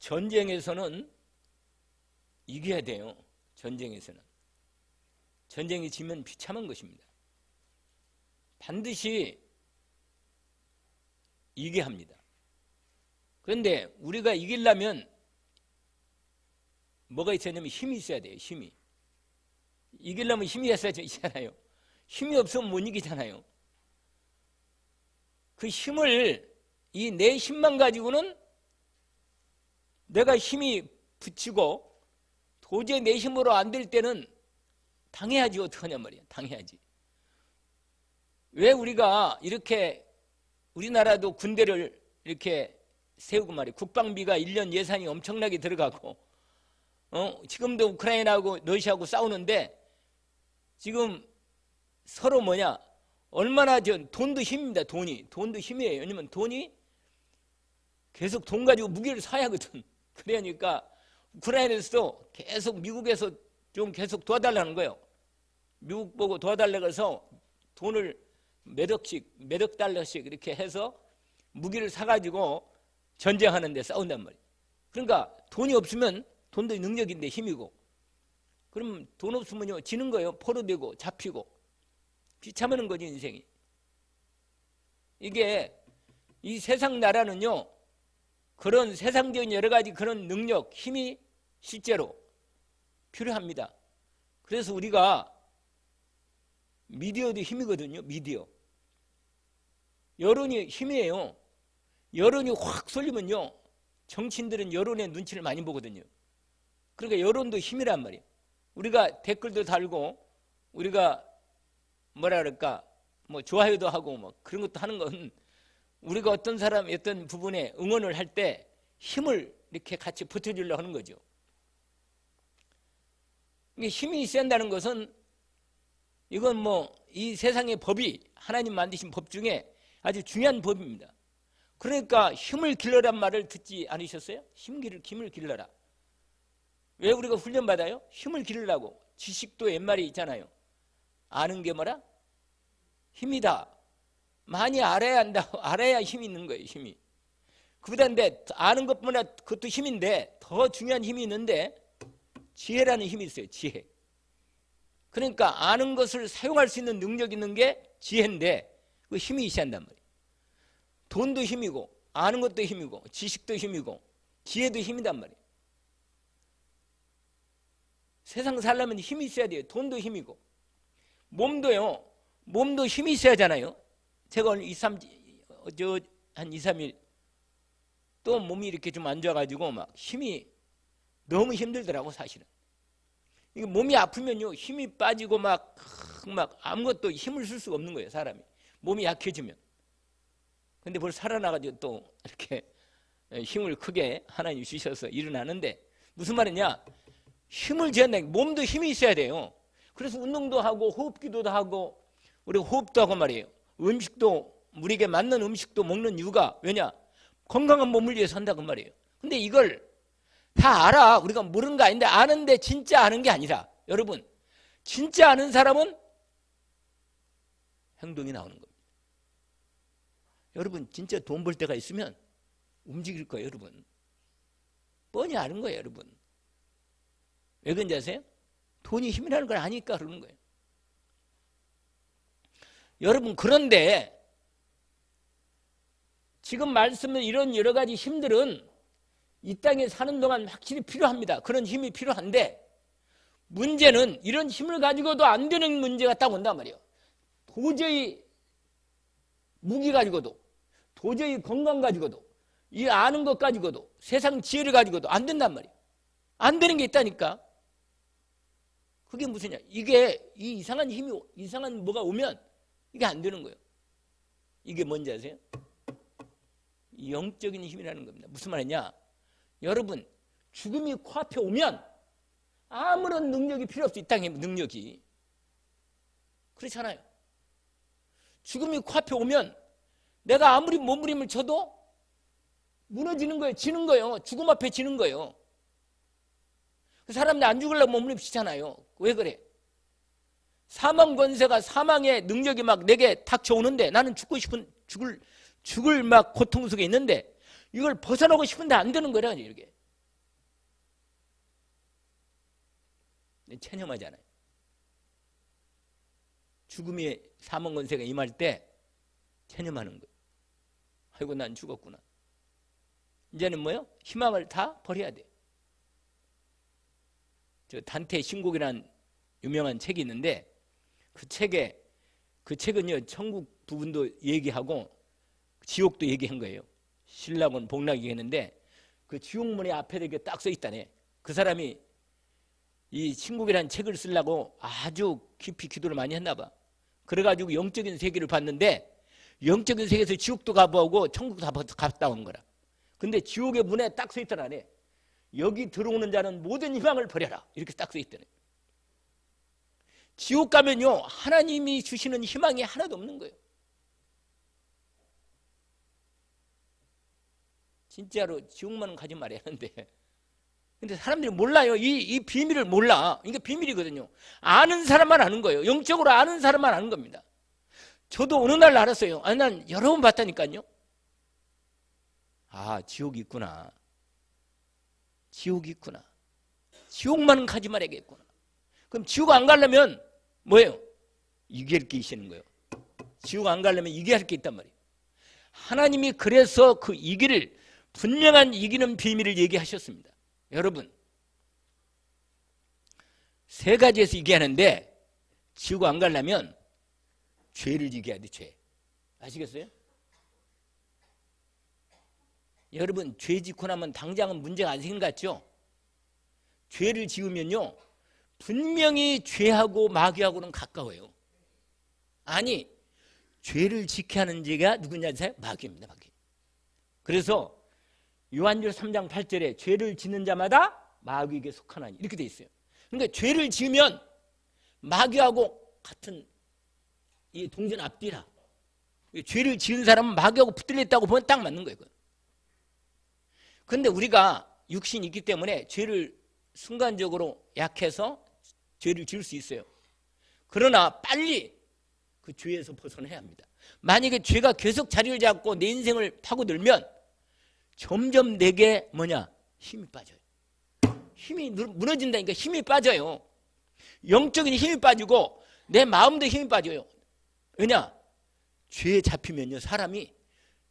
전쟁에서는 이겨야 돼요. 전쟁에서는. 전쟁이 지면 비참한 것입니다. 반드시 이겨야 합니다. 그런데 우리가 이기려면 뭐가 있어야냐면 힘이 있어야 돼요. 힘이. 이기려면 힘이 있어야잖아요. 힘이 없으면 못 이기잖아요. 그 힘을, 이 내 힘만 가지고는 내가 힘이 붙이고 도저히 내 힘으로 안 될 때는 당해야지. 어떡하냐 말이야. 당해야지. 왜 우리가 이렇게 우리나라도 군대를 이렇게 세우고 말이야. 국방비가 1년 예산이 엄청나게 들어가고 지금도 우크라이나하고 러시아하고 싸우는데 지금 서로 뭐냐, 얼마나 돈도 힘입니다. 돈도 힘이에요. 왜냐면 돈이 계속 돈 가지고 무기를 사야 하거든. 그러니까 우크라이나에서도 계속 미국에서 좀 계속 도와달라는 거예요. 미국 보고 도와달라고 해서 돈을 몇 억 달러씩 이렇게 해서 무기를 사가지고 전쟁하는데 싸운단 말이에요. 그러니까 돈이 없으면, 돈도 능력인데 힘이고, 그럼 돈 없으면요 지는 거예요. 포로되고 잡히고 비참하는 거지 인생이. 이게 이 세상 나라는요 그런 세상적인 여러 가지 그런 능력, 힘이 실제로 필요합니다. 그래서 우리가 미디어도 힘이거든요. 미디어. 여론이 힘이에요. 여론이 확 쏠리면요 정치인들은 여론의 눈치를 많이 보거든요. 그러니까 여론도 힘이란 말이에요. 우리가 댓글도 달고 우리가 뭐라 그럴까 뭐 좋아요도 하고 뭐 그런 것도 하는 건 우리가 어떤 사람 어떤 부분에 응원을 할 때 힘을 이렇게 같이 붙여주려고 하는 거죠. 이게 힘이 있어야 한다는 것은 이건 뭐 이 세상의 법이 하나님 만드신 법 중에 아주 중요한 법입니다. 그러니까 힘을 길러란 말을 듣지 않으셨어요? 힘을 길러라. 왜 우리가 훈련받아요? 힘을 기르려고. 지식도 옛말에 있잖아요. 아는 게 뭐라? 힘이다. 많이 알아야 한다. 알아야 힘이 있는 거예요. 힘이. 그런데 아는 것보다 그것도 힘인데 더 중요한 힘이 있는데 지혜라는 힘이 있어요. 지혜. 그러니까 아는 것을 사용할 수 있는 능력 있는 게 지혜인데 그 힘이 있어야 한단 말이에요. 돈도 힘이고 아는 것도 힘이고 지식도 힘이고 지혜도 힘이단 말이에요. 세상 살려면 힘이 있어야 돼요. 돈도 힘이고 몸도요. 몸도 힘이 있어야 하잖아요. 제가 오늘 한 2, 3일 또 몸이 이렇게 좀 안 좋아가지고 막 힘이 너무 힘들더라고 사실은. 이게 몸이 아프면요 힘이 빠지고 막 아무것도 힘을 쓸 수가 없는 거예요. 사람이 몸이 약해지면. 근데 벌써 살아나가지고 또 이렇게 힘을 크게 하나님 주셔서 일어나는데 무슨 말이냐, 힘을 지어야 몸도 힘이 있어야 돼요. 그래서 운동도 하고 호흡기도도 하고 우리가 호흡도 하고 말이에요. 음식도 우리에게 맞는 음식도 먹는 이유가 왜냐, 건강한 몸을 위해서 한다고 말이에요. 근데 이걸 다 알아. 우리가 모르는 거 아닌데 아는데 진짜 아는 게 아니라 여러분 진짜 아는 사람은 행동이 나오는 겁니다. 여러분 진짜 돈 벌 때가 있으면 움직일 거예요. 여러분 뻔히 아는 거예요. 여러분 왜 그런지 아세요? 돈이 힘이라는 걸 아니까 그러는 거예요. 여러분 그런데 지금 말씀은 이런 여러 가지 힘들은 이 땅에 사는 동안 확실히 필요합니다. 그런 힘이 필요한데 문제는 이런 힘을 가지고도 안 되는 문제가 딱 온단 말이에요. 도저히 무기 가지고도 도저히 건강 가지고도 이 아는 것 가지고도 세상 지혜를 가지고도 안 된단 말이에요. 안 되는 게 있다니까. 그게 무슨냐, 이게 이 이상한 힘이 이상한 뭐가 오면 이게 안 되는 거예요. 이게 뭔지 아세요? 영적인 힘이라는 겁니다. 무슨 말이냐, 여러분 죽음이 코앞에 오면 아무런 능력이 필요 없어. 이 땅에 능력이 그렇잖아요. 죽음이 코앞에 오면 내가 아무리 몸부림을 쳐도 무너지는 거예요. 지는 거예요. 죽음 앞에 지는 거예요. 사람들 안 죽으려고 몸부림치잖아요. 왜 그래? 사망 권세가, 사망의 능력이 막 내게 닥쳐오는데 나는 죽을 막 고통 속에 있는데 이걸 벗어나고 싶은데 안 되는 거라 이렇게. 체념하잖아요. 죽음의 사망 권세가 임할 때 체념하는 거예요. 아이고 난 죽었구나. 이제는 뭐요? 희망을 다 버려야 돼. 저 단테 신곡이라는 유명한 책이 있는데 그 책은요 천국 부분도 얘기하고 지옥도 얘기한 거예요. 신락은 복락이 얘기했는데 그 지옥문의 앞에 이렇게 딱 써 있다네. 그 사람이 이 신곡이라는 책을 쓰려고 아주 깊이 기도를 많이 했나 봐. 그래가지고 영적인 세계를 봤는데 영적인 세계에서 지옥도 가보고 천국도 다 갔다 온 거라. 근데 지옥의 문에 딱 써 있더라네. 여기 들어오는 자는 모든 희망을 버려라. 이렇게 딱 써 있더네. 지옥 가면요 하나님이 주시는 희망이 하나도 없는 거예요. 진짜로 지옥만 가지 말아야 하는데 근데 사람들이 몰라요. 이 비밀을 몰라. 이게 비밀이거든요. 아는 사람만 아는 거예요. 영적으로 아는 사람만 아는 겁니다. 저도 어느 날 알았어요. 아니 난 여러 번 봤다니까요. 아 지옥이 있구나. 지옥이 있구나. 지옥만 가지 말아야겠구나. 그럼 지옥 안 가려면 뭐예요? 이겨할 게 있는 거예요. 지옥 안 가려면 이겨야 할 게 있단 말이에요. 하나님이 그래서 그 이기를 분명한 이기는 비밀을 얘기하셨습니다. 여러분 세 가지에서 이기하는데 지옥 안 가려면 죄를 이겨야 돼. 죄. 아시겠어요? 여러분 죄 짓고 나면 당장은 문제가 안 생긴 것 같죠? 죄를 지으면요 분명히 죄하고 마귀하고는 가까워요. 아니 죄를 지게 하는 죄가 누구냐 아세요? 마귀입니다. 마귀. 그래서 요한일서 3장 8절에 죄를 짓는 자마다 마귀에게 속하나니 이렇게 돼 있어요. 그러니까 죄를 지으면 마귀하고 같은 이 동전 앞뒤라. 죄를 지은 사람은 마귀하고 붙들렸다고 보면 딱 맞는 거예요. 그런데 우리가 육신이 있기 때문에 죄를 순간적으로 약해서 죄를 지을 수 있어요. 그러나 빨리 그 죄에서 벗어나야 합니다. 만약에 죄가 계속 자리를 잡고 내 인생을 파고들면 점점 내게 뭐냐? 힘이 빠져요. 힘이 무너진다니까 힘이 빠져요. 영적인 힘이 빠지고 내 마음도 힘이 빠져요. 왜냐? 죄에 잡히면요 사람이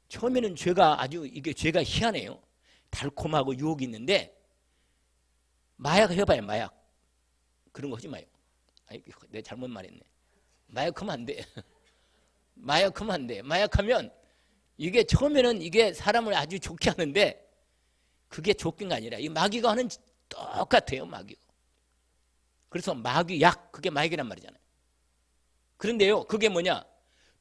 처음에는 죄가 죄가 희한해요. 달콤하고 유혹이 있는데 마약 해봐요. 마약 그런 거 하지 마요. 아이, 내가 잘못 말했네. 마약하면 안 돼. 마약하면 안 돼. 마약하면 이게 처음에는 이게 사람을 아주 좋게 하는데 그게 좋긴 아니라 이 마귀가 하는 똑같아요. 마귀가. 그래서 마귀 약 그게 마약이란 말이잖아요. 그런데요 그게 뭐냐?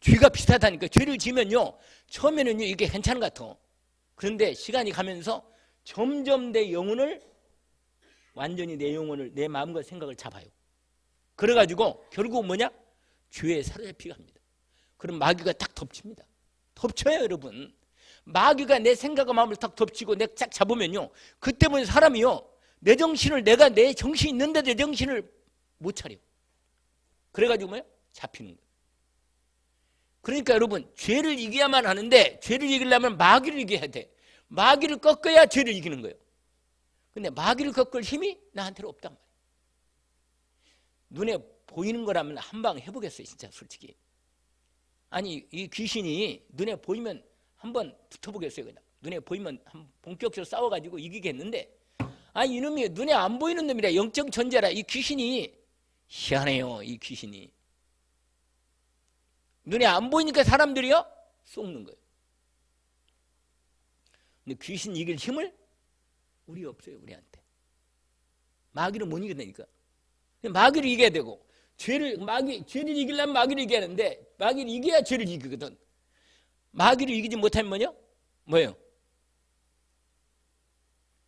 죄가 비슷하다니까. 죄를 지면요 처음에는요 이게 괜찮은 것 같아. 그런데 시간이 가면서 점점 내 영혼을 완전히 내 영혼을 내 마음과 생각을 잡아요. 그래가지고 결국 뭐냐? 죄에 사로잡히게 합니다. 그럼 마귀가 딱 덮칩니다. 덮쳐요 여러분. 마귀가 내 생각과 마음을 딱 덮치고 내가 쫙 잡으면요 그때문에 사람이요 내 정신을 내가 내 정신이 있는데 내 정신을 못 차려. 그래가지고 뭐예요? 잡히는 거예요. 그러니까 여러분 죄를 이겨야만 하는데 죄를 이기려면 마귀를 이겨야 돼. 마귀를 꺾어야 죄를 이기는 거예요. 근데 마귀를 꺾을 힘이 나한테는 없단 말이에요. 눈에 보이는 거라면 한 방 해보겠어요 진짜 솔직히. 아니 이 귀신이 눈에 보이면 한번 붙어보겠어요. 그냥 눈에 보이면 한 본격적으로 싸워가지고 이기겠는데 아니 이놈이 눈에 안 보이는 놈이라 영적 존재라. 이 귀신이 희한해요. 이 귀신이 눈에 안 보이니까 사람들이요 속는 거예요. 근데 귀신 이길 힘을 우리 없어요. 우리한테 마귀를 못 이긴다니까. 마귀를 이겨야 되고 죄를 이기려면 마귀를 이겨야 하는데 마귀를 이겨야 죄를 이기거든. 마귀를 이기지 못하면 뭐예요?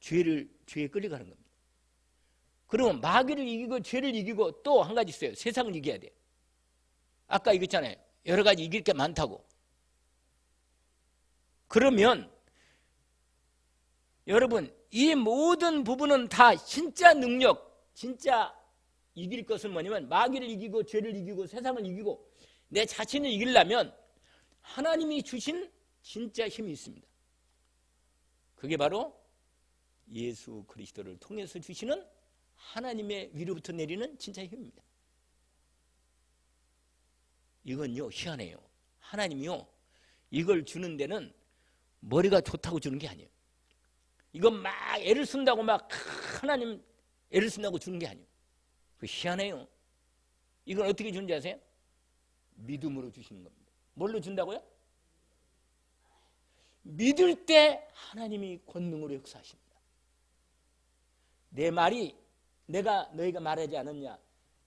죄에 끌려가는 겁니다. 그러면 마귀를 이기고 죄를 이기고 또 한 가지 있어요. 세상을 이겨야 돼. 아까 얘기했잖아요. 여러 가지 이길 게 많다고. 그러면 여러분 이 모든 부분은 다 진짜 능력, 진짜 이길 것은 뭐냐면 마귀를 이기고 죄를 이기고 세상을 이기고 내 자신을 이기려면 하나님이 주신 진짜 힘이 있습니다. 그게 바로 예수 그리스도를 통해서 주시는 하나님의 위로부터 내리는 진짜 힘입니다. 이건요 희한해요. 하나님이요 이걸 주는 데는 머리가 좋다고 주는 게 아니에요. 이건 막 애를 쓴다고 막 하나님 애를 쓴다고 주는 게 아니에요. 그 희한해요. 이건 어떻게 주는지 아세요? 믿음으로 주시는 겁니다. 뭘로 준다고요? 믿을 때 하나님이 권능으로 역사하십니다. 내 말이 내가 너희가 말하지 않았냐?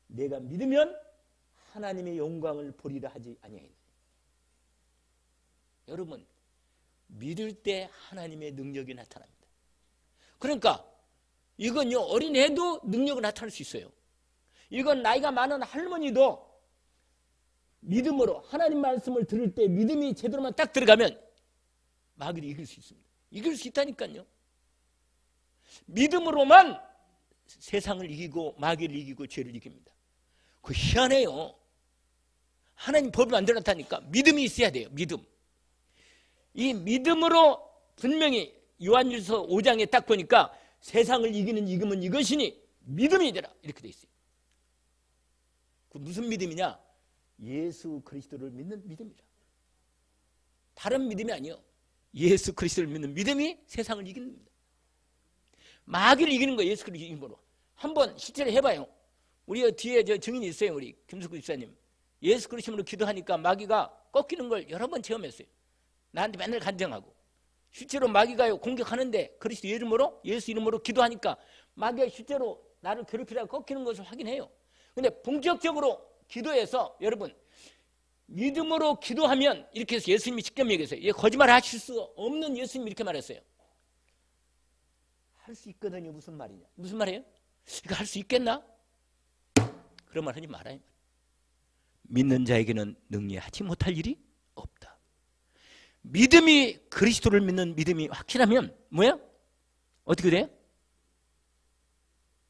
내가 믿으면 하나님의 영광을 보리라 하지 아니하였느냐. 여러분 믿을 때 하나님의 능력이 나타납니다. 그러니까 이건요 어린애도 능력이 나타날 수 있어요. 이건 나이가 많은 할머니도 믿음으로 하나님 말씀을 들을 때 믿음이 제대로만 딱 들어가면 마귀를 이길 수 있습니다. 이길 수 있다니까요. 믿음으로만 세상을 이기고 마귀를 이기고 죄를 이깁니다. 그 희한해요. 하나님 법이 만들어놨다니까. 믿음이 있어야 돼요. 믿음. 이 믿음으로 분명히 요한일서 5장에 딱 보니까 세상을 이기는 이금은 이것이니 믿음이 되라 이렇게 돼 있어요. 그 무슨 믿음이냐? 예수 그리스도를 믿는 믿음이라. 다른 믿음이 아니요. 예수 그리스도를 믿는 믿음이 세상을 이기는 겁니다. 마귀를 이기는 거예요. 예수 그리스도 이기는 거로. 한번 실제로 해봐요. 우리 뒤에 저 증인이 있어요. 우리 김숙구 집사님. 예수 그리스도로 기도하니까 마귀가 꺾이는 걸 여러 번 체험했어요. 나한테 맨날 간증하고. 실제로 마귀가 공격하는데 그리스도 이름으로 예수 이름으로 기도하니까 마귀가 실제로 나를 괴롭히다가 꺾이는 것을 확인해요. 근데 본격적으로 기도해서 여러분 믿음으로 기도하면 이렇게 해서 예수님이 직접 얘기했어요. 거짓말 하실 수 없는 예수님이 이렇게 말했어요. 할 수 있거든요. 무슨 말이냐? 무슨 말이에요? 이거 할 수 있겠나? 그런 말 하지 말아요. 믿는 자에게는 능히 하지 못할 일이 없다. 믿음이 그리스도를 믿는 믿음이 확실하면 뭐야? 어떻게 돼요?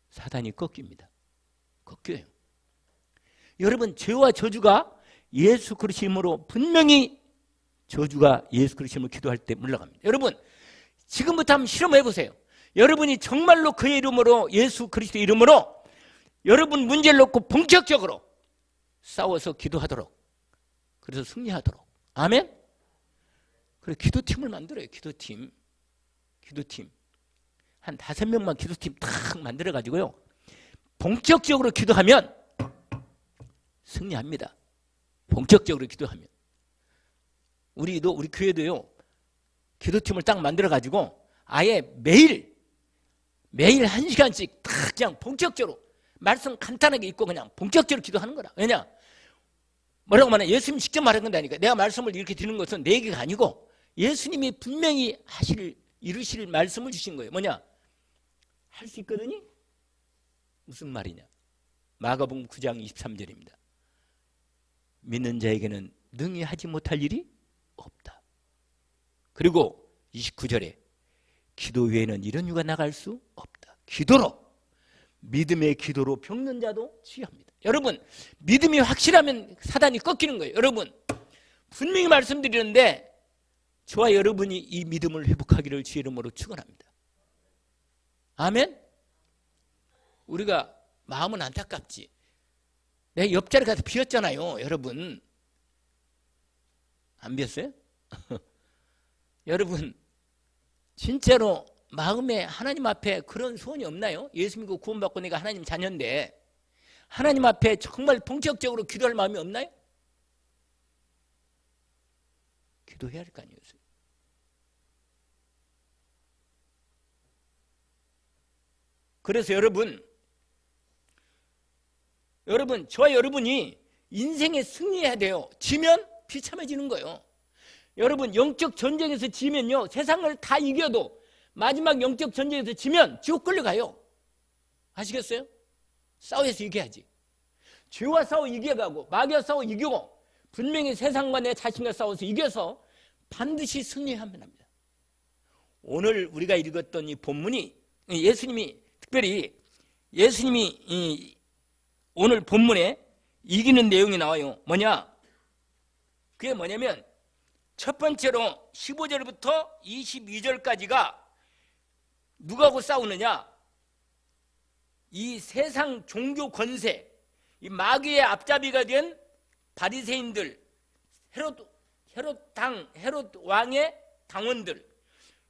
사단이 꺾입니다. 꺾여요. 여러분 죄와 저주가 예수 그리스도 이름으로 분명히 저주가 예수 그리스도 이름으로 기도할 때 물러갑니다. 여러분 지금부터 한번 실험해 보세요. 여러분이 정말로 그의 이름으로 예수 그리스도 이름으로 여러분 문제를 놓고 본격적으로 싸워서 기도하도록 그래서 승리하도록 아멘? 그래 기도팀을 만들어요. 기도팀 한 5명만 기도팀 탁 만들어가지고요 본격적으로 기도하면 승리합니다. 본격적으로 기도하면 우리 교회도요 기도팀을 딱 만들어가지고 아예 매일 1시간씩 딱 그냥 본격적으로 말씀 간단하게 읽고 그냥 본격적으로 기도하는 거라. 왜냐? 뭐라고 말하냐? 예수님이 직접 말한 건다니까. 내가 말씀을 이렇게 드리는 것은 내 얘기가 아니고 예수님이 분명히 이루실 말씀을 주신 거예요. 뭐냐? 할 수 있거든요? 무슨 말이냐? 마가복음 9장 23절입니다. 믿는 자에게는 능히 하지 못할 일이 없다. 그리고 29절에 기도 외에는 이런 유가 나갈 수 없다. 기도로 믿음의 기도로 병든 자도 치유합니다. 여러분 믿음이 확실하면 사단이 꺾이는 거예요. 여러분 분명히 말씀드리는데 저와 여러분이 이 믿음을 회복하기를 주의 이름으로 축원합니다. 아멘. 우리가 마음은 안타깝지. 내 옆자리가 비었잖아요. 여러분 안 비었어요? 여러분 진짜로 마음에 하나님 앞에 그런 소원이 없나요? 예수 믿고 구원받고 내가 하나님 자녀인데 하나님 앞에 정말 본격적으로 기도할 마음이 없나요? 기도해야 할 거 아니에요. 그래서 여러분 저와 여러분이 인생에 승리해야 돼요. 지면 비참해지는 거예요. 여러분 영적 전쟁에서 지면요 세상을 다 이겨도 마지막 영적 전쟁에서 지면 지옥 끌려가요. 아시겠어요? 싸워서 이겨야지. 죄와 싸워 이겨가고 마귀와 싸워 이기고 분명히 세상과 내 자신과 싸워서 이겨서 반드시 승리해야만 합니다. 오늘 우리가 읽었던 이 본문이 특별히 예수님이 오늘 본문에 이기는 내용이 나와요. 뭐냐? 그게 뭐냐면 첫 번째로 15절부터 22절까지가 누구하고 싸우느냐? 이 세상 종교 권세, 이 마귀의 앞잡이가 된 바리새인들, 헤롯 왕의 당원들,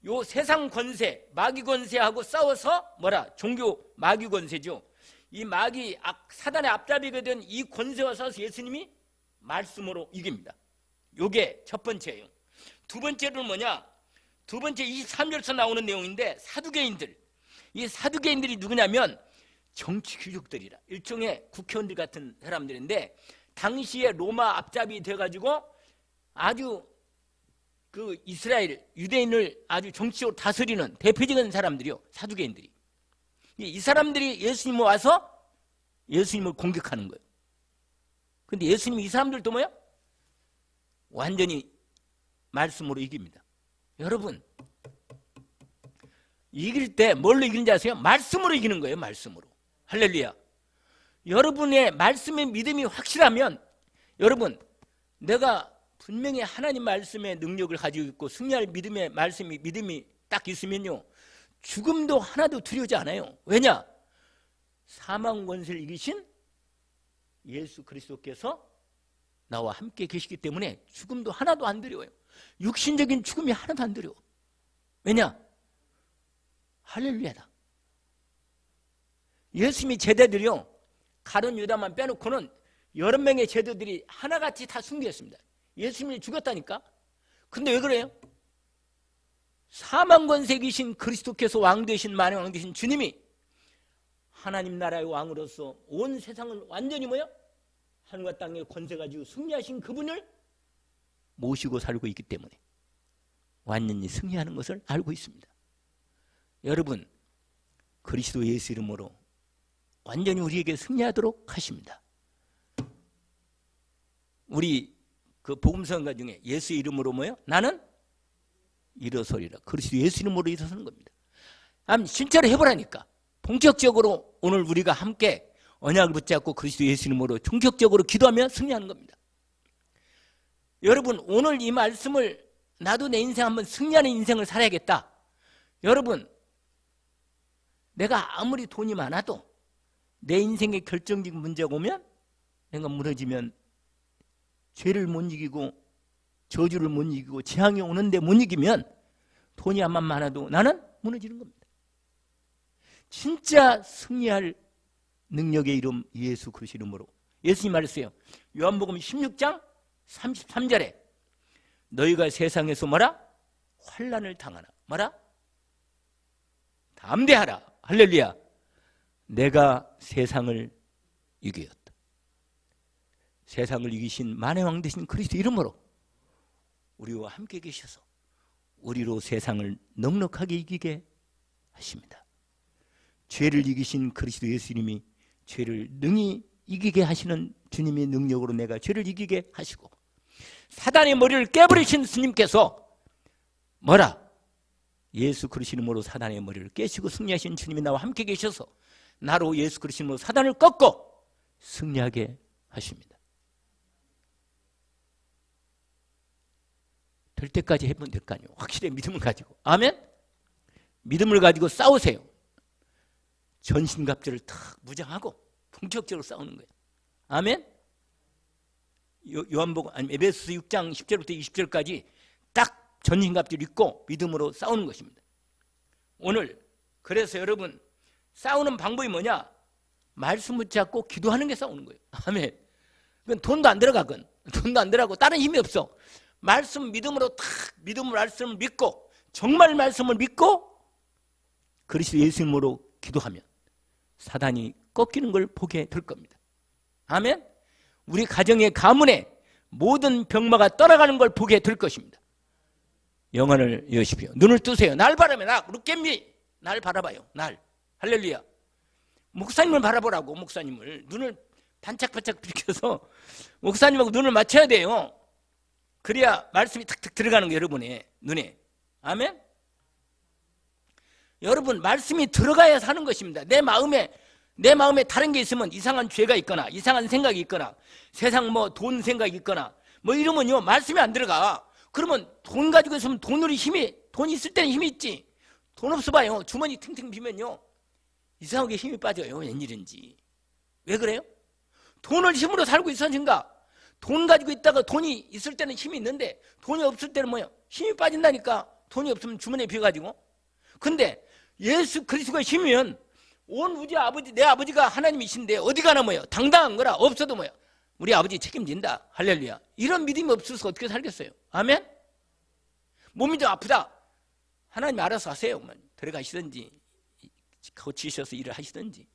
요 세상 권세, 마귀 권세하고 싸워서 뭐라? 종교 마귀 권세죠. 이 마귀 사단의 앞잡이가 된 이 권세와 싸워서 예수님이 말씀으로 이깁니다. 요게 첫 번째예요. 두 번째는 뭐냐? 두 번째 23절에서 나오는 내용인데, 사두개인들. 이 사두개인들이 누구냐면 정치 귀족들이라, 일종의 국회의원들 같은 사람들인데, 당시에 로마 앞잡이 돼가지고 아주 그 이스라엘 유대인을 아주 정치적으로 다스리는 대표적인 사람들이요, 사두개인들이. 이 사람들이 예수님 와서 예수님을 공격하는 거예요. 근데 예수님이 이 사람들도 뭐야? 완전히 말씀으로 이깁니다. 여러분, 이길 때 뭘로 이기는지 아세요? 말씀으로 이기는 거예요. 말씀으로. 할렐루야. 여러분의 말씀의 믿음이 확실하면, 여러분, 내가 분명히 하나님 말씀의 능력을 가지고 있고 승리할 믿음이 딱 있으면요, 죽음도 하나도 두려우지 않아요. 왜냐? 사망 권세를 이기신 예수 그리스도께서 나와 함께 계시기 때문에 죽음도 하나도 안 두려워요. 육신적인 죽음이 하나도 안 두려워. 왜냐? 할렐루야다. 예수님이 제자들이요, 가룟 유다만 빼놓고는 여러 명의 제자들이 하나같이 다 숭배했습니다. 예수님이 죽었다니까. 근데 왜 그래요? 사망 권세 이기신 그리스도께서 왕 되신, 만왕 왕 되신 주님이 하나님 나라의 왕으로서 온 세상을 완전히 뭐야? 하늘과 땅의 권세 가지고 승리하신 그분을 모시고 살고 있기 때문에 완전히 승리하는 것을 알고 있습니다. 여러분, 그리스도 예수 이름으로 완전히 우리에게 승리하도록 하십니다. 우리 그 복음성가 중에 예수 이름으로 뭐요? 나는 일어서리라. 그리스도 예수 이름으로 일어서는 겁니다. 진짜로 해보라니까. 본격적으로 오늘 우리가 함께 언약을 붙잡고 그리스도 예수 이름으로 총격적으로 기도하며 승리하는 겁니다. 여러분, 오늘 이 말씀을, 나도 내 인생 한번 승리하는 인생을 살아야겠다. 여러분, 내가 아무리 돈이 많아도 내 인생에 결정적인 문제가 오면, 내가 무너지면 죄를 못 이기고 저주를 못 이기고 재앙이 오는데 못 이기면 돈이 암만 많아도 나는 무너지는 겁니다. 진짜 승리할 능력의 이름 예수 그리스도 이름으로. 예수님 말했어요. 요한복음 16장 33절에 너희가 세상에서 뭐라? 환난을 당하나. 뭐라? 담대하라. 할렐루야. 내가 세상을 이겼다. 세상을 이기신 만왕의 왕 되신 그리스도 이름으로 우리와 함께 계셔서 우리로 세상을 넉넉하게 이기게 하십니다. 죄를 이기신 그리스도 예수님이 죄를 능히 이기게 하시는 주님의 능력으로 내가 죄를 이기게 하시고, 사단의 머리를 깨버리신 주님께서 뭐라? 예수 그리스도 이름으로 사단의 머리를 깨시고 승리하신 주님이 나와 함께 계셔서 나로 예수 그리스도 이름으로 사단을 꺾고 승리하게 하십니다. 될 때까지 해보면 될 거 아니에요. 확실히 믿음을 가지고. 아멘? 믿음을 가지고 싸우세요. 전신갑주를 탁 무장하고 본격적으로 싸우는 거예요. 아멘? 요한복음, 아니 에베소서 6장 10절부터 20절까지 딱 전신갑주를 입고 믿음으로 싸우는 것입니다. 오늘 그래서 여러분, 싸우는 방법이 뭐냐? 말씀 붙잡고 기도하는 게 싸우는 거예요. 아멘. 그건 돈도 안 들어가건, 돈도 안 들어가고 다른 힘이 없어. 말씀 믿음으로 탁, 믿음으로 말씀을 믿고, 정말 말씀을 믿고 그리스도 예수님으로 기도하면 사단이 꺾이는 걸 보게 될 겁니다. 아멘. 우리 가정의 가문에 모든 병마가 떠나가는 걸 보게 될 것입니다. 영안을 여십시오. 눈을 뜨세요. 날 바라며. 룩겜미, 날 바라봐요. 날. 할렐루야. 목사님을 바라보라고. 목사님을 눈을 반짝반짝 비켜서 목사님하고 눈을 맞춰야 돼요. 그래야 말씀이 탁탁 들어가는 거예요. 여러분의 눈에. 아멘. 여러분, 말씀이 들어가야 사는 것입니다. 내 마음에 다른 게 있으면, 이상한 죄가 있거나 이상한 생각이 있거나 세상 돈 생각이 있거나 이러면요, 말씀이 안 들어가. 그러면 돈 가지고 있으면 돈 있을 때는 힘이 있지. 돈 없어 봐요. 주머니 팅팅 비면요, 이상하게 힘이 빠져요. 웬일인지. 왜 그래요? 돈을 힘으로 살고 있었는가? 돈 가지고 있다가 돈이 있을 때는 힘이 있는데 돈이 없을 때는 뭐예요? 힘이 빠진다니까. 돈이 없으면 주머니에 비어가지고. 근데 예수 그리스도가 힘이면 온 우주 아버지, 내 아버지가 하나님이신데 어디 가나 뭐예요? 당당한 거라. 없어도 뭐예요? 우리 아버지 책임진다. 할렐루야. 이런 믿음이 없어서 어떻게 살겠어요? 아멘? 몸이 좀 아프다. 하나님 알아서 하세요. 들어가시든지 고치셔서 일을 하시든지.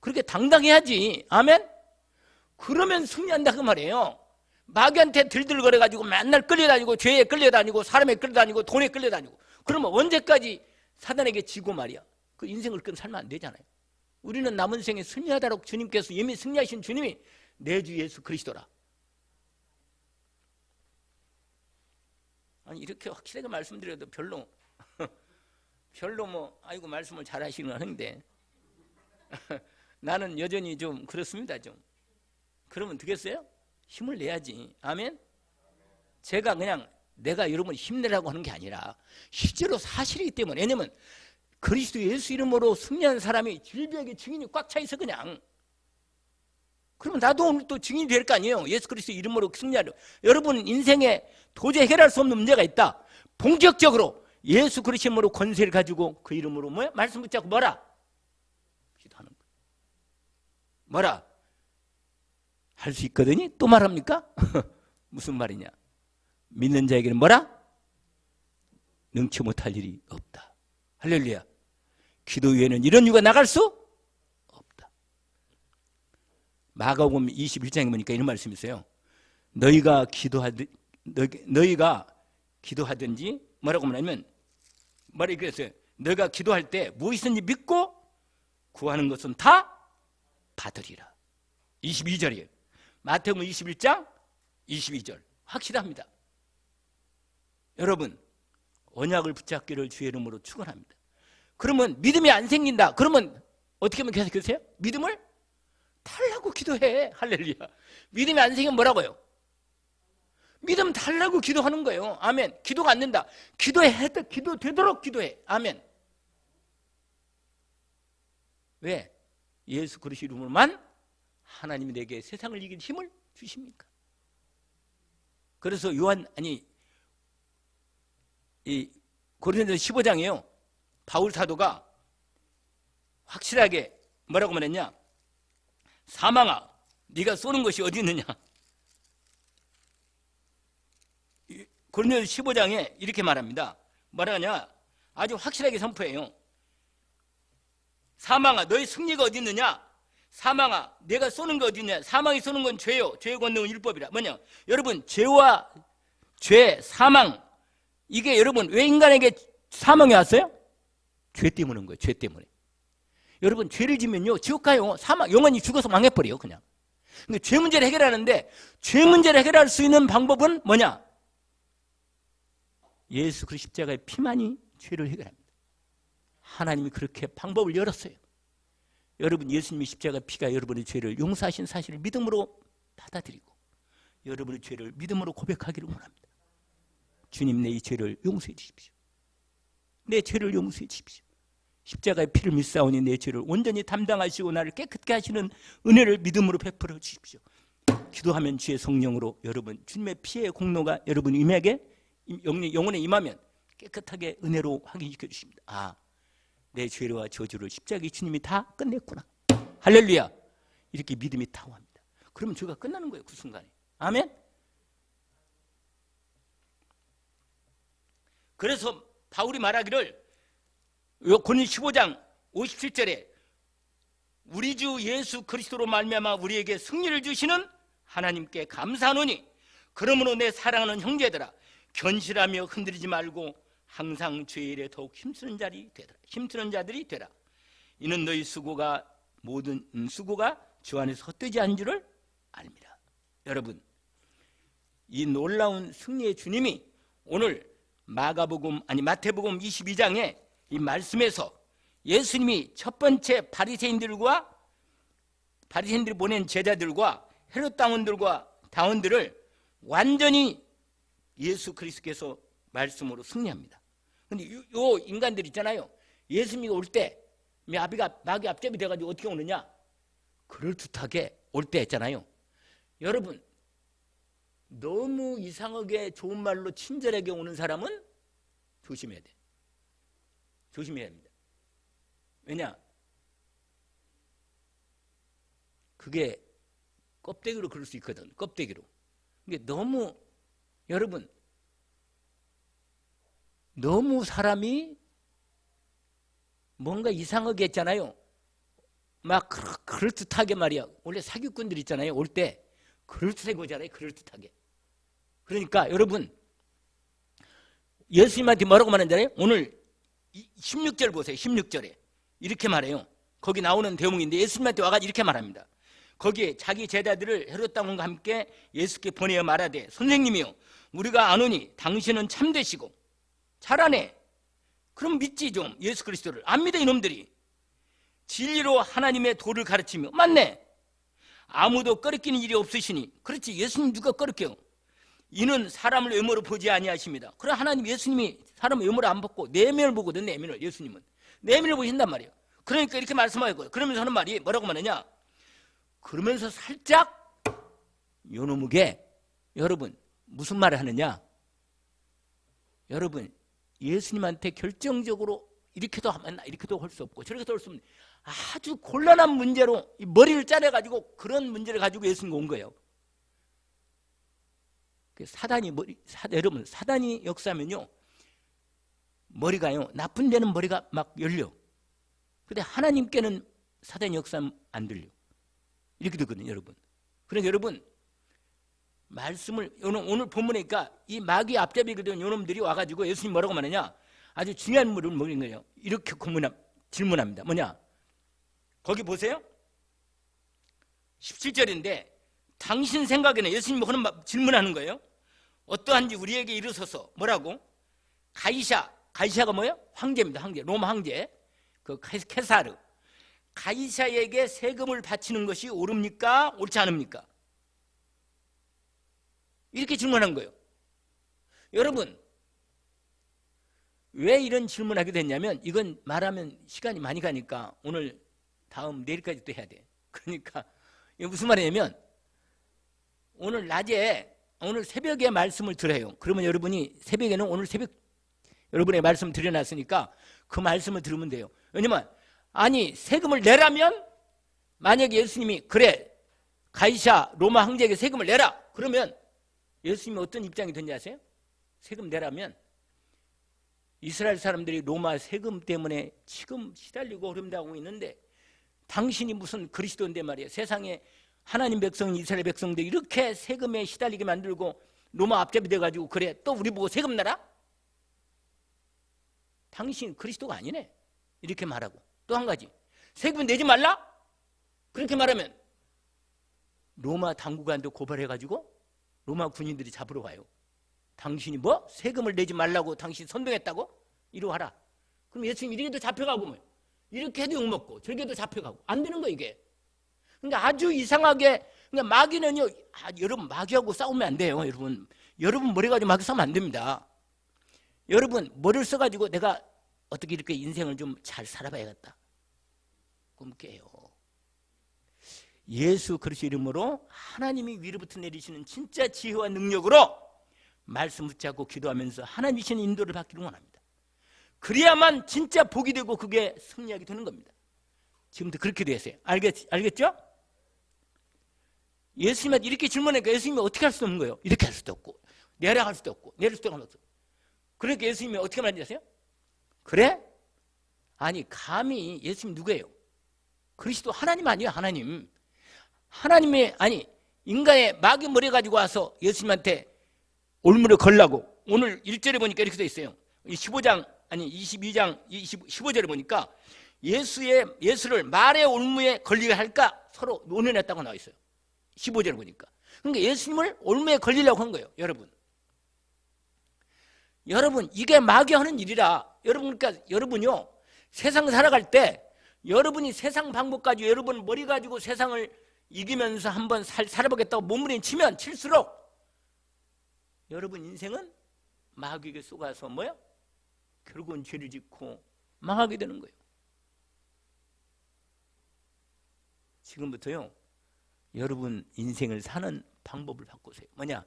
그렇게 당당해야지. 아멘? 그러면 승리한다 그 말이에요. 마귀한테 들들거려가지고 맨날 끌려다니고 죄에 끌려다니고 사람에 끌려다니고 돈에 끌려다니고 그러면 언제까지 사단에게 지고 말이야. 그 인생을 끊 살면 안 되잖아요. 우리는 남은 생에 승리하도록 주님께서 이미 승리하신 주님이 내 주 예수 그리스도라. 아니 이렇게 확실하게 말씀드려도 별로 뭐 아이고 말씀을 잘 하시는 하는데 나는 여전히 좀 그렇습니다. 좀 그러면 되겠어요? 힘을 내야지. 아멘. 제가 그냥 내가 여러분 힘내라고 하는 게 아니라 실제로 사실이기 때문에. 왜냐면 그리스도 예수 이름으로 승리한 사람이 질병의 증인이 꽉 차 있어 그냥. 그러면 나도 오늘 또 증인이 될 거 아니에요. 예수 그리스도 이름으로 승리하려. 여러분 인생에 도저히 해결할 수 없는 문제가 있다. 본격적으로 예수 그리스도 이름으로 권세를 가지고 그 이름으로 뭐야? 말씀 붙잡고 뭐라? 기도하는 거예요. 뭐라? 할 수 있거든요. 또 말합니까? 무슨 말이냐? 믿는 자에게는 뭐라? 능치 못할 일이 없다. 할렐루야. 기도 위에는 이런 이유가 나갈 수 없다. 마가복음 21장에 보니까 이런 말씀이 있어요. 너희가 기도하든지 뭐라고 하냐면 뭐라 그랬어요? 너희가 기도할 때 무엇이든지 믿고 구하는 것은 다 받으리라. 22절이에요. 마태복음 21장 22절 확실합니다. 여러분 언약을 붙잡기를 주의 이름으로 축원합니다. 그러면 믿음이 안 생긴다. 그러면 어떻게 하면 계속하세요? 믿음을 달라고 기도해. 할렐루야. 믿음이 안 생기면 뭐라고요? 믿음 달라고 기도하는 거예요. 아멘. 기도가 안 된다. 기도 되도록 기도해. 아멘. 왜? 예수 그리스도 이름으로만 하나님이 내게 세상을 이길 힘을 주십니까? 그래서 이 고린도서 15장이에요. 바울 사도가 확실하게 뭐라고 말했냐? 사망아, 네가 쏘는 것이 어디 있느냐? 고린도서 15장에 이렇게 말합니다. 뭐라냐? 아주 확실하게 선포해요. 사망아, 너의 승리가 어디 있느냐? 사망아, 내가 쏘는 거 어디 있냐? 사망이 쏘는 건 죄요. 죄의 권능은 율법이라. 뭐냐? 여러분, 죄와 죄, 사망, 이게 여러분 왜 인간에게 사망이 왔어요? 죄 때문에 온 거예요. 죄 때문에. 여러분 죄를 지면요 지옥 가요. 사망, 영원히 죽어서 망해버려요 그냥. 근데 죄 문제를 해결하는데 죄 문제를 해결할 수 있는 방법은 뭐냐? 예수 그리스도 십자가의 피만이 죄를 해결합니다. 하나님이 그렇게 방법을 열었어요. 여러분 예수님의 십자가 피가 여러분의 죄를 용서하신 사실을 믿음으로 받아들이고 여러분의 죄를 믿음으로 고백하기를 원합니다. 주님, 내 이 죄를 용서해 주십시오. 내 죄를 용서해 주십시오. 십자가의 피를 믿사오니 내 죄를 온전히 담당하시고 나를 깨끗게 하시는 은혜를 믿음으로 베풀어 주십시오. 기도하면 주의 성령으로 여러분 주님의 피의 공로가 여러분 임에게 영혼에 임하면 깨끗하게 은혜로 확인시켜 주십니다. 아, 내 죄와 저주를 십자가의 주님이 다 끝냈구나. 할렐루야. 이렇게 믿음이 타오합니다. 그러면 죄가 끝나는 거예요. 그 순간에. 아멘. 그래서 바울이 말하기를 고린도 15장 57절에 우리 주 예수 그리스도로 말미암아 우리에게 승리를 주시는 하나님께 감사하노니 그러므로 내 사랑하는 형제들아 견실하며 흔들리지 말고 항상 죄의 일에 더욱 힘쓰는 자들이 되라. 이는 너희 모든 수고가 주 안에서 헛되지 않은 줄을 압니다. 여러분 이 놀라운 승리의 주님이 오늘 마태복음 22장에 이 말씀에서 예수님이 첫 번째 바리새인들이 보낸 제자들과 헤롯 당원들을 완전히 예수 그리스도께서 말씀으로 승리합니다. 근데 요 인간들 있잖아요. 예수님이 올 때 마귀 앞잡이 돼가지고 어떻게 오느냐? 그럴듯하게 올 때 했잖아요. 여러분, 너무 이상하게 좋은 말로 친절하게 오는 사람은 조심해야 돼. 조심해야 합니다. 왜냐? 그게 껍데기로 그럴 수 있거든. 껍데기로. 이게 너무, 여러분, 너무 사람이 뭔가 이상하게 했잖아요. 막 그럴듯하게 말이야. 원래 사기꾼들 있잖아요. 올 때 그럴듯하게 오잖아요. 그럴듯하게. 그러니까 여러분, 예수님한테 뭐라고 말하는지 오늘 16절 보세요. 16절에 이렇게 말해요. 거기 나오는 대목인데 예수님한테 와가지고 이렇게 말합니다. 거기에 자기 제자들을 헤롯 왕과 함께 예수께 보내어 말하되, 선생님이요, 우리가 아노니 당신은 참되시고 잘하네. 그럼 믿지 좀 예수 그리스도를. 안 믿어 이놈들이. 진리로 하나님의 도를 가르치며. 맞네. 아무도 꺼리끼는 일이 없으시니. 그렇지, 예수님 누가 꺼리껴요? 이는 사람을 외모로 보지 아니하십니다. 그래, 하나님 예수님이 사람을 외모로 안 보고 내면을 보거든. 내면을. 예수님은 내면을 보신단 말이에요. 그러니까 이렇게 말씀하고, 그러면서 하는 말이 뭐라고 말하냐? 그러면서 살짝 요놈에게, 여러분 무슨 말을 하느냐? 여러분, 예수님한테 결정적으로 이렇게도 하면 이렇게도 할 수 없고 저렇게도 할 수 없는 아주 곤란한 문제로 이 머리를 짜내가지고 그런 문제를 가지고 예수님 온 거예요. 사단이 여러분, 사단이 역사하면요, 머리가요, 나쁜 데는 머리가 막 열려. 근데 하나님께는 사단이 역사하면 안 들려. 이렇게 되거든요, 여러분. 그러니까 여러분, 말씀을 오늘 본문이니까 이 마귀 앞잡이가 된 요놈들이 와가지고 예수님 뭐라고 말하냐? 아주 중요한 물을 먹는 거예요. 이렇게 질문합니다. 뭐냐? 거기 보세요. 17절인데 당신 생각에는, 예수님이 그런 질문하는 거예요. 어떠한지 우리에게 이르소서. 뭐라고? 가이샤가 뭐예요? 황제입니다. 황제. 로마 황제. 그 케사르. 가이사에게 세금을 바치는 것이 옳습니까? 옳지 않습니까? 이렇게 질문한 거예요. 여러분, 왜 이런 질문하게 됐냐면, 이건 말하면 시간이 많이 가니까 오늘 다음 내일까지 또 해야 돼. 그러니까 이게 무슨 말이냐면, 오늘 낮에, 오늘 새벽에 말씀을 들어요. 그러면 여러분이 새벽에는 오늘 새벽 여러분의 말씀 드려놨으니까 그 말씀을 들으면 돼요. 왜냐면 아니, 세금을 내라면, 만약에 예수님이 그래 가이사 로마 황제에게 세금을 내라 그러면 예수님이 어떤 입장이 된지 아세요? 세금 내라면 이스라엘 사람들이 로마 세금 때문에 지금 시달리고 어려움당하고 있는데, 당신이 무슨 그리스도인데 말이에요. 세상에 하나님 백성, 이스라엘 백성들 이렇게 세금에 시달리게 만들고 로마 앞잡이 돼가지고 그래 또 우리 보고 세금 내라? 당신 그리스도가 아니네. 이렇게 말하고, 또 한 가지, 세금 내지 말라? 그렇게 말하면 로마 당국관도 고발해가지고 로마 군인들이 잡으러 가요. 당신이 뭐? 세금을 내지 말라고 당신 선동했다고? 이리 와라. 그럼 예수님 이렇게도 잡혀가고, 뭐 이렇게 해도 욕먹고 저렇게 해도 잡혀가고 안 되는 거 이게. 그러니까 아주 이상하게, 그러니까 마귀는요, 여러분 마귀하고 싸우면 안 돼요. 여러분 머리 가지고 마귀 싸우면 안 됩니다. 여러분 머리를 써가지고 내가 어떻게 이렇게 인생을 좀 잘 살아봐야겠다 꿈깨요. 예수 그리스도 이름으로 하나님이 위로부터 내리시는 진짜 지혜와 능력으로 말씀 붙잡고 기도하면서 하나님 주시는 인도를 받기를 원합니다. 그래야만 진짜 복이 되고 그게 승리하게 되는 겁니다. 지금도 그렇게 되었어요. 알겠죠? 예수님한테 이렇게 질문하니까 예수님이 어떻게 할 수 없는 거예요. 이렇게 할 수도 없고 내라 할 수도 없고 내릴 수도 없고. 그러니까 예수님이 어떻게 말하는지 아세요? 그래? 아니, 감히 예수님 누구예요? 그리스도 하나님 아니에요. 하나님의, 아니, 인간의 마귀 머리 가지고 와서 예수님한테 올무를 걸라고. 오늘 1절에 보니까 이렇게 돼 있어요. 15장, 아니 22장 15절에 보니까 예수를 말의 올무에 걸리게 할까 서로 논의했다고 나와 있어요. 15절에 보니까. 그러니까 예수님을 올무에 걸리려고 한 거예요. 여러분 이게 마귀 하는 일이라. 그러니까 여러분요, 세상 살아갈 때 여러분이 세상 방법 가지고 여러분 머리 가지고 세상을 이기면서 한번 살아보겠다고 몸부림치면 칠수록 여러분 인생은 마귀에게 쏘가서 뭐야? 결국은 죄를 짓고 망하게 되는 거예요. 지금부터요, 여러분 인생을 사는 방법을 바꾸세요. 뭐냐?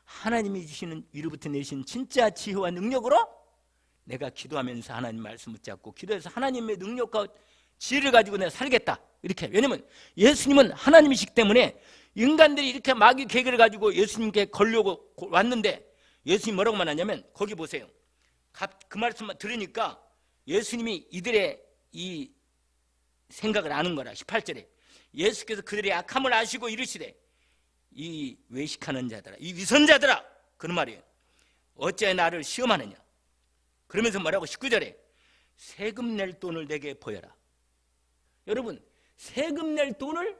하나님이 주시는 위로부터 내신 진짜 지혜와 능력으로 내가 기도하면서 하나님 말씀 붙잡고 기도해서 하나님의 능력과 지혜를 가지고 내가 살겠다. 이렇게. 왜냐면 예수님은 하나님이시기 때문에 인간들이 이렇게 마귀 계계를 가지고 예수님께 걸려고 왔는데 예수님 뭐라고 말하냐면 거기 보세요. 그 말씀만 들으니까 예수님이 이들의 이 생각을 아는 거라. 18절에 예수께서 그들의 악함을 아시고 이르시되 이 외식하는 자들아, 이 위선자들아, 그런 말이에요. 어찌하여 나를 시험하느냐. 그러면서 뭐라고 19절에 세금 낼 돈을 내게 보여라. 여러분, 세금 낼 돈을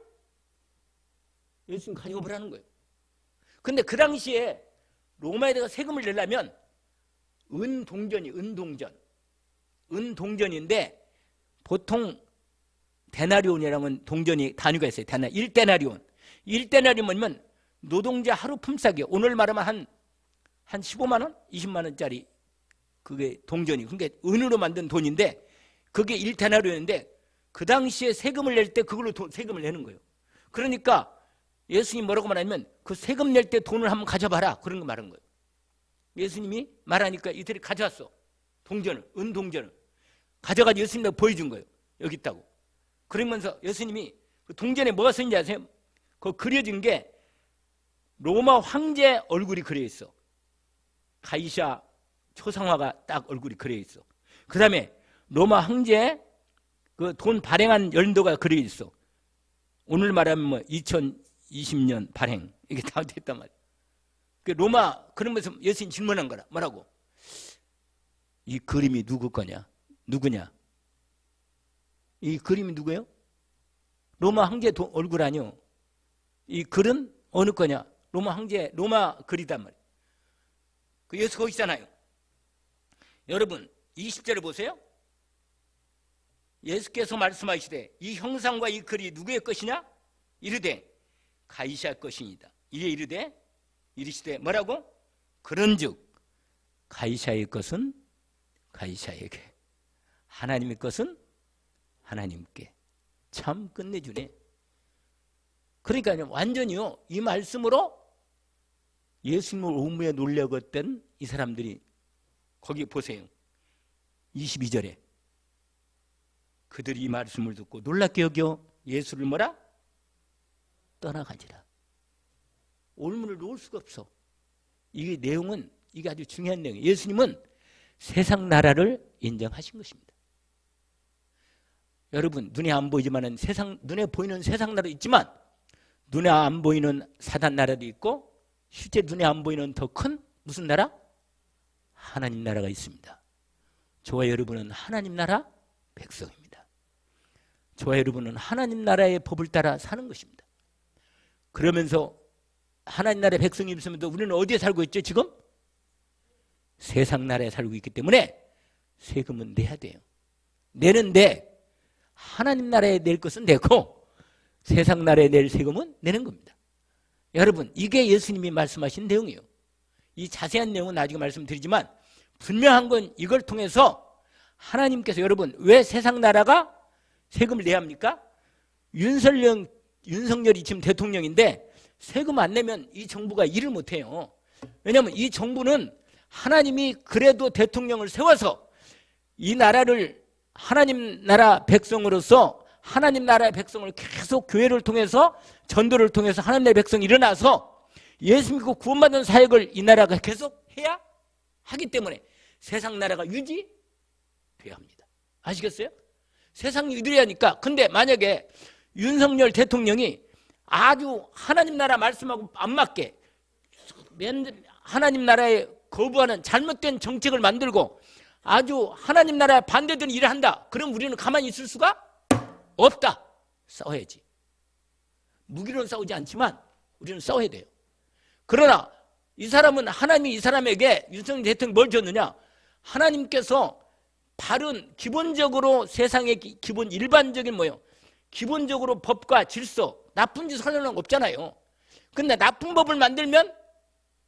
예수님 가지고 보라는 거예요. 근데 그 당시에 로마에다가 세금을 내려면 은동전인데 보통 데나리온이라는 동전이 단위가 있어요. 1데나리온. 1데나리온이면 노동자 하루 품삯이에요. 오늘 말하면 한 15만 원? 20만 원짜리 그게 동전이. 그러니까 은으로 만든 돈인데 그게 1데나리온인데 그 당시에 세금을 낼 때 그걸로 세금을 내는 거예요. 그러니까 예수님이 뭐라고 말하냐면 그 세금 낼 때 돈을 한번 가져봐라. 그런 거 말한 거예요. 예수님이 말하니까 이들이 가져왔어. 동전을, 은동전을. 가져가지고 예수님한테 보여준 거예요. 여기 있다고. 그러면서 예수님이 그 동전에 뭐가 쓰인지 아세요? 그 그려진 게 로마 황제 얼굴이 그려 있어. 가이사 초상화가 딱 얼굴이 그려 있어. 그 다음에 로마 황제 그 돈 발행한 연도가 그려 있어. 오늘 말하면 뭐 2020년 발행. 이게 다 됐단 말이야. 그 로마, 그러면서 예수님 질문한 거라. 뭐라고? 이 그림이 누구 거냐? 누구냐? 이 그림이 누구예요? 로마 황제 얼굴 아니요. 이 글은 어느 거냐? 로마 황제, 로마 글이단 말이에요. 그 예수 거기 있잖아요. 여러분 20절을 보세요. 예수께서 말씀하시되 이 형상과 이 글이 누구의 것이냐? 이르되 가이사 것이니이다. 이에 이르시되 뭐라고? 그런즉 가이사의 것은 가이사에게, 하나님의 것은 하나님께. 참 끝내주네. 그러니까 완전히요, 이 말씀으로 예수님을 오무에 놀려갔던 이 사람들이 거기 보세요. 22절에 그들이 이 말씀을 듣고 놀랍게 여겨 예수를 뭐라? 떠나가지라. 올문을 놓을 수가 없어. 이게 내용은, 이게 아주 중요한 내용이에요. 예수님은 세상 나라를 인정하신 것입니다. 여러분, 눈에 안 보이지만은 눈에 보이는 세상 나라도 있지만 눈에 안 보이는 사단 나라도 있고 실제 눈에 안 보이는 더 큰 무슨 나라? 하나님 나라가 있습니다. 저와 여러분은 하나님 나라 백성입니다. 저와 여러분은 하나님 나라의 법을 따라 사는 것입니다. 그러면서 하나님 나라의 백성이 있으면서 우리는 어디에 살고 있죠? 지금? 세상 나라에 살고 있기 때문에 세금은 내야 돼요. 내는데 하나님 나라에 낼 것은 내고 세상 나라에 낼 세금은 내는 겁니다. 여러분, 이게 예수님이 말씀하신 내용이에요. 이 자세한 내용은 나중에 말씀드리지만 분명한 건 이걸 통해서 하나님께서, 여러분, 왜 세상 나라가 세금을 내야 합니까? 윤석열이 지금 대통령인데 세금 안 내면 이 정부가 일을 못해요. 왜냐하면 이 정부는 하나님이 그래도 대통령을 세워서 이 나라를 하나님 나라 백성으로서 하나님 나라의 백성을 계속 교회를 통해서 전도를 통해서 하나님 나라의 백성이 일어나서 예수 믿고 구원받는 사역을 이 나라가 계속 해야 하기 때문에 세상 나라가 유지돼야 합니다. 아시겠어요? 세상이 유지해야 하니까. 근데 만약에 윤석열 대통령이 아주 하나님 나라 말씀하고 안 맞게 하나님 나라에 거부하는 잘못된 정책을 만들고 아주 하나님 나라에 반대되는 일을 한다. 그럼 우리는 가만히 있을 수가 없다. 싸워야지. 무기로는 싸우지 않지만 우리는 싸워야 돼요. 그러나 이 사람은, 하나님이 이 사람에게 윤석열 대통령이 뭘 줬느냐? 하나님께서 바른 기본적으로 세상의 기본 일반적인 뭐예요? 기본적으로 법과 질서, 나쁜 짓을 하려는 건 없잖아요. 근데 나쁜 법을 만들면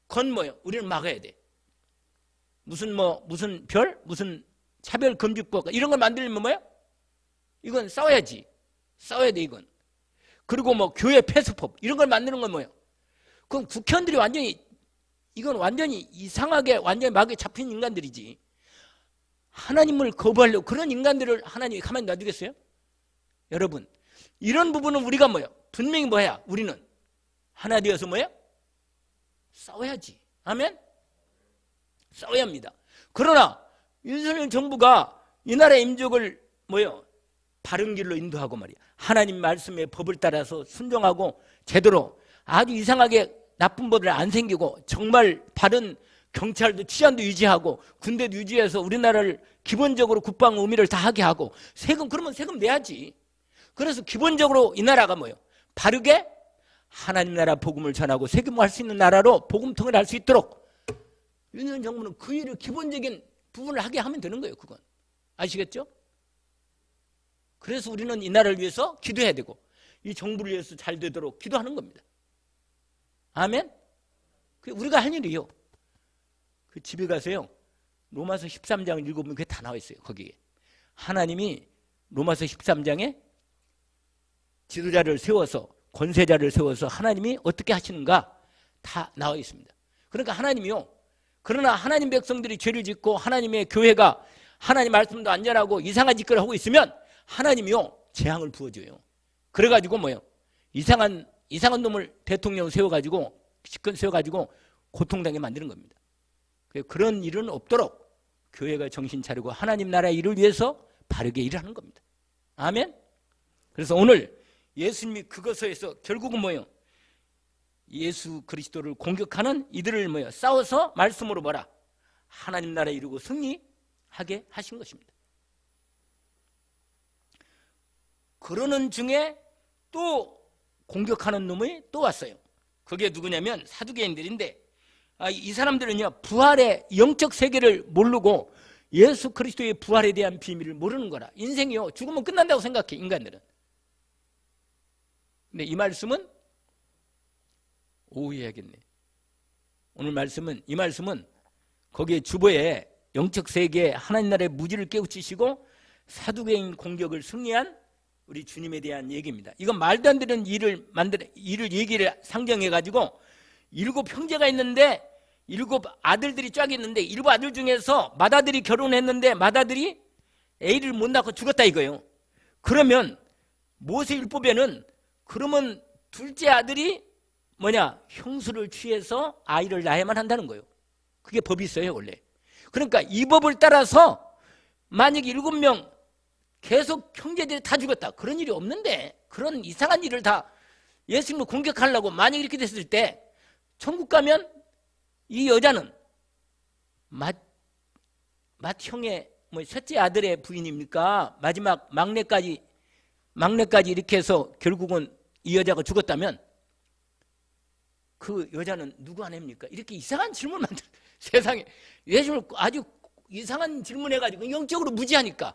그건 뭐예요? 우리는 막아야 돼. 무슨 차별 금지법 이런 걸 만들려면 뭐예요? 이건 싸워야지. 싸워야 돼, 이건. 그리고 뭐 교회 폐쇄법 이런 걸 만드는 건 뭐예요? 그럼 국회의원들이 완전히 이건 완전히 이상하게 완전히 막에 잡힌 인간들이지. 하나님을 거부하려고 그런 인간들을 하나님이 가만히 놔두겠어요? 여러분, 이런 부분은 우리가 뭐예요? 분명히 뭐야? 우리는 하나 되어서 뭐예요? 싸워야지. 아멘? 싸워야 합니다. 그러나 윤석열 정부가 이 나라의 민족을 뭐예요? 바른 길로 인도하고 말이야. 하나님 말씀의 법을 따라서 순종하고 제대로 아주 이상하게 나쁜 법을 안 생기고 정말 바른 경찰도 치안도 유지하고 군대도 유지해서 우리나라를 기본적으로 국방 의미를 다 하게 하고 세금 그러면 세금 내야지. 그래서 기본적으로 이 나라가 뭐예요? 바르게 하나님 나라 복음을 전하고 세금을 할 수 있는 나라로 복음통을 할 수 있도록 윤석열 정부는 그 일을 기본적인 부분을 하게 하면 되는 거예요. 그건 아시겠죠? 그래서 우리는 이 나라를 위해서 기도해야 되고 이 정부를 위해서 잘 되도록 기도하는 겁니다. 아멘? 우리가 할 일이요. 그 집에 가서요. 로마서 13장을 읽어보면 그게 다 나와 있어요. 거기에. 하나님이 로마서 13장에 지도자를 세워서 권세자를 세워서 하나님이 어떻게 하시는가 다 나와 있습니다. 그러니까 하나님이요. 그러나 하나님 백성들이 죄를 짓고 하나님의 교회가 하나님 말씀도 안 전하고 이상한 짓거리를 하고 있으면 하나님이요. 재앙을 부어줘요. 그래가지고 뭐예요? 이상한 놈을 대통령 세워가지고 집권 세워가지고 고통당하게 만드는 겁니다. 그런 일은 없도록 교회가 정신 차리고 하나님 나라의 일을 위해서 바르게 일하는 겁니다. 아멘? 그래서 오늘 예수님이 그것에서 결국은 뭐예요? 예수 그리스도를 공격하는 이들을 뭐예요? 싸워서 말씀으로 뭐라? 하나님 나라에 이루고 승리하게 하신 것입니다. 그러는 중에 또 공격하는 놈이 또 왔어요. 그게 누구냐면 사두개인들인데 이 사람들은요 부활의 영적 세계를 모르고 예수 그리스도의 부활에 대한 비밀을 모르는 거라. 인생이요 죽으면 끝난다고 생각해 인간들은. 근데 이 말씀은 오해야겠네. 오늘 말씀은 이 말씀은 거기에 주보에 영적 세계에 하나님 나라의 무지를 깨우치시고 사두개인 공격을 승리한 우리 주님에 대한 얘기입니다. 이건 말도 안 되는 일을 얘기를 상정해 가지고 7 형제가 있는데 7 아들들이 쫙 있는데 7 아들 중에서 맏아들이 결혼했는데 맏아들이 애를 못 낳고 죽었다 이거예요. 그러면 모세율법에는 그러면 둘째 아들이 뭐냐? 형수를 취해서 아이를 낳아야만 한다는 거예요. 그게 법이 있어요 원래. 그러니까 이 법을 따라서 만약 7명 계속 형제들이 다 죽었다. 그런 일이 없는데 그런 이상한 일을 다 예수님을 공격하려고 만약 이렇게 됐을 때 천국 가면 이 여자는 맏형의 셋째 아들의 부인입니까? 마지막 막내까지 이렇게 해서 결국은 이 여자가 죽었다면 그 여자는 누구 아내입니까? 이렇게 이상한 질문을 만들어. 세상에 예수님을 아주 이상한 질문해가지고 영적으로 무지하니까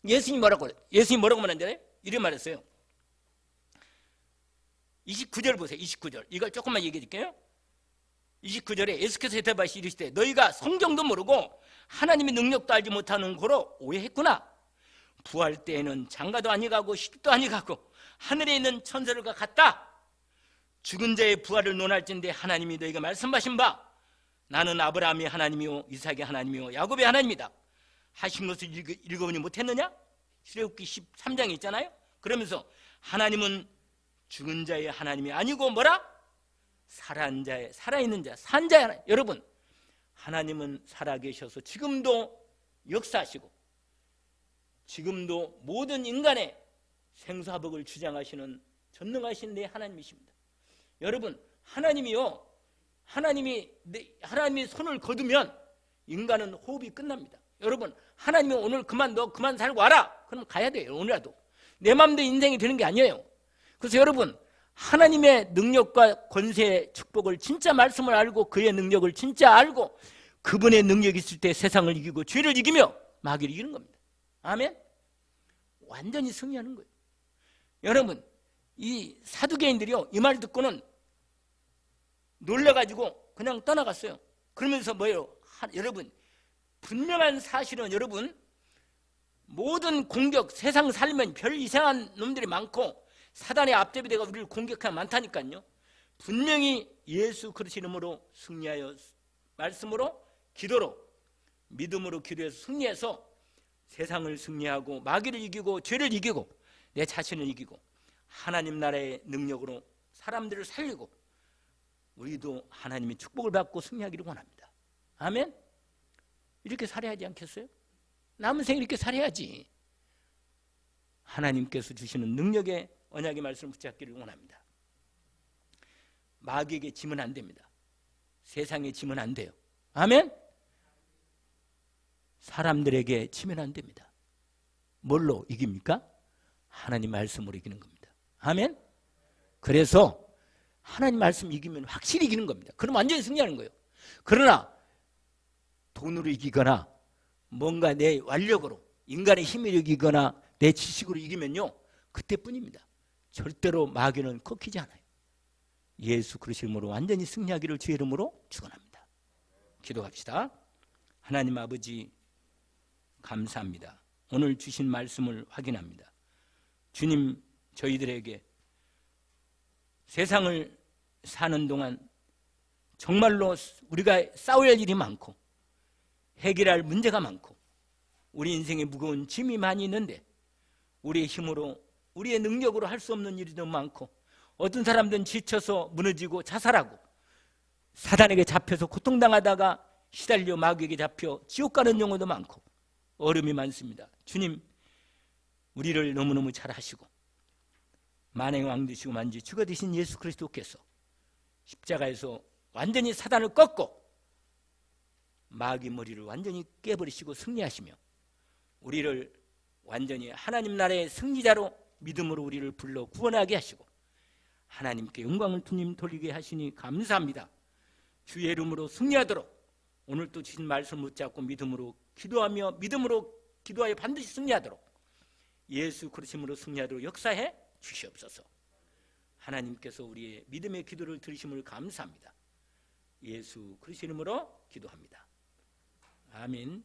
예수님이 뭐라고 말한잖아요? 이렇게 말했어요. 29절 보세요. 29절 이걸 조금만 얘기해 줄게요. 29절에 예수께서 대답하시 이르시되 너희가 성경도 모르고 하나님의 능력도 알지 못하는 거로 오해했구나. 부활 때에는 장가도 아니가고 시집도 아니가고 하늘에 있는 천사들과 같다. 죽은 자의 부활을 논할진대 하나님이 너희가 말씀하신 바 나는 아브라함의 하나님이요 이삭의 하나님이요 야곱의 하나님이다 하신 것을 읽어보니 못했느냐? 출애굽기 13장에 있잖아요. 그러면서 하나님은 죽은 자의 하나님이 아니고 뭐라? 살아있는 자, 산 자의 하나님. 여러분 하나님은 살아계셔서 지금도 역사하시고 지금도 모든 인간의 생사복을 주장하시는 전능하신 내 하나님이십니다. 여러분 하나님이요 하나님이 손을 거두면 인간은 호흡이 끝납니다. 여러분 하나님이 오늘 그만 살고 와라 그럼 가야 돼요. 오늘라도 내 마음대로 인생이 되는 게 아니에요. 그래서 여러분 하나님의 능력과 권세의 축복을 진짜 말씀을 알고 그의 능력을 진짜 알고 그분의 능력이 있을 때 세상을 이기고 죄를 이기며 마귀를 이기는 겁니다. 아멘. 완전히 승리하는 거예요. 여러분 이 사두개인들이요 이 말 듣고는 놀라가지고 그냥 떠나갔어요. 그러면서 뭐예요? 여러분 분명한 사실은 여러분 모든 공격 세상 살면 별 이상한 놈들이 많고 사단의 앞제비대가 우리를 공격하면 많다니까요. 분명히 예수 그리스도 이름으로 승리하여 말씀으로 기도로 믿음으로 기도해서 승리해서 세상을 승리하고 마귀를 이기고 죄를 이기고 내 자신을 이기고 하나님 나라의 능력으로 사람들을 살리고 우리도 하나님의 축복을 받고 승리하기를 원합니다. 아멘. 이렇게 살아야 하지 않겠어요? 남은 생을 이렇게 살아야지. 하나님께서 주시는 능력의 언약의 말씀을 붙잡기를 원합니다. 마귀에게 지면 안 됩니다. 세상에 지면 안 돼요. 아멘. 사람들에게 지면 안 됩니다. 뭘로 이깁니까? 하나님 말씀으로 이기는 겁니다. 아멘. 그래서 하나님 말씀 이기면 확실히 이기는 겁니다. 그럼 완전히 승리하는 거예요. 그러나 돈으로 이기거나 뭔가 내 완력으로 인간의 힘을 이기거나 내 지식으로 이기면요, 그때뿐입니다. 절대로 마귀는 꺾이지 않아요. 예수 그리스도 이름으로 완전히 승리하기를 주의 이름으로 축원합니다. 기도합시다. 하나님 아버지 감사합니다. 오늘 주신 말씀을 확인합니다. 주님, 저희들에게 세상을 사는 동안 정말로 우리가 싸워야 일이 많고 해결할 문제가 많고 우리 인생에 무거운 짐이 많이 있는데 우리의 힘으로 우리의 능력으로 할 수 없는 일이 너무 많고 어떤 사람들은 지쳐서 무너지고 자살하고 사단에게 잡혀서 고통당하다가 시달려 마귀에게 잡혀 지옥 가는 영혼도 많고 어려움이 많습니다. 주님, 우리를 너무너무 잘 하시고 만행의 왕 되시고 만지 주가 되신 예수 그리스도께서 십자가에서 완전히 사단을 꺾고 마귀 머리를 완전히 깨버리시고 승리하시며 우리를 완전히 하나님 나라의 승리자로 믿음으로 우리를 불러 구원하게 하시고 하나님께 영광을 주님 돌리게 하시니 감사합니다. 주의 이름으로 승리하도록 오늘 또 주신 말씀을 붙잡고 믿음으로 기도하며 믿음으로 기도하여 반드시 승리하도록 예수 그리스도로 승리하도록 역사해 주시옵소서. 하나님께서 우리의 믿음의 기도를 들으심을 감사합니다. 예수 그리스도 이름으로 기도합니다. 아멘.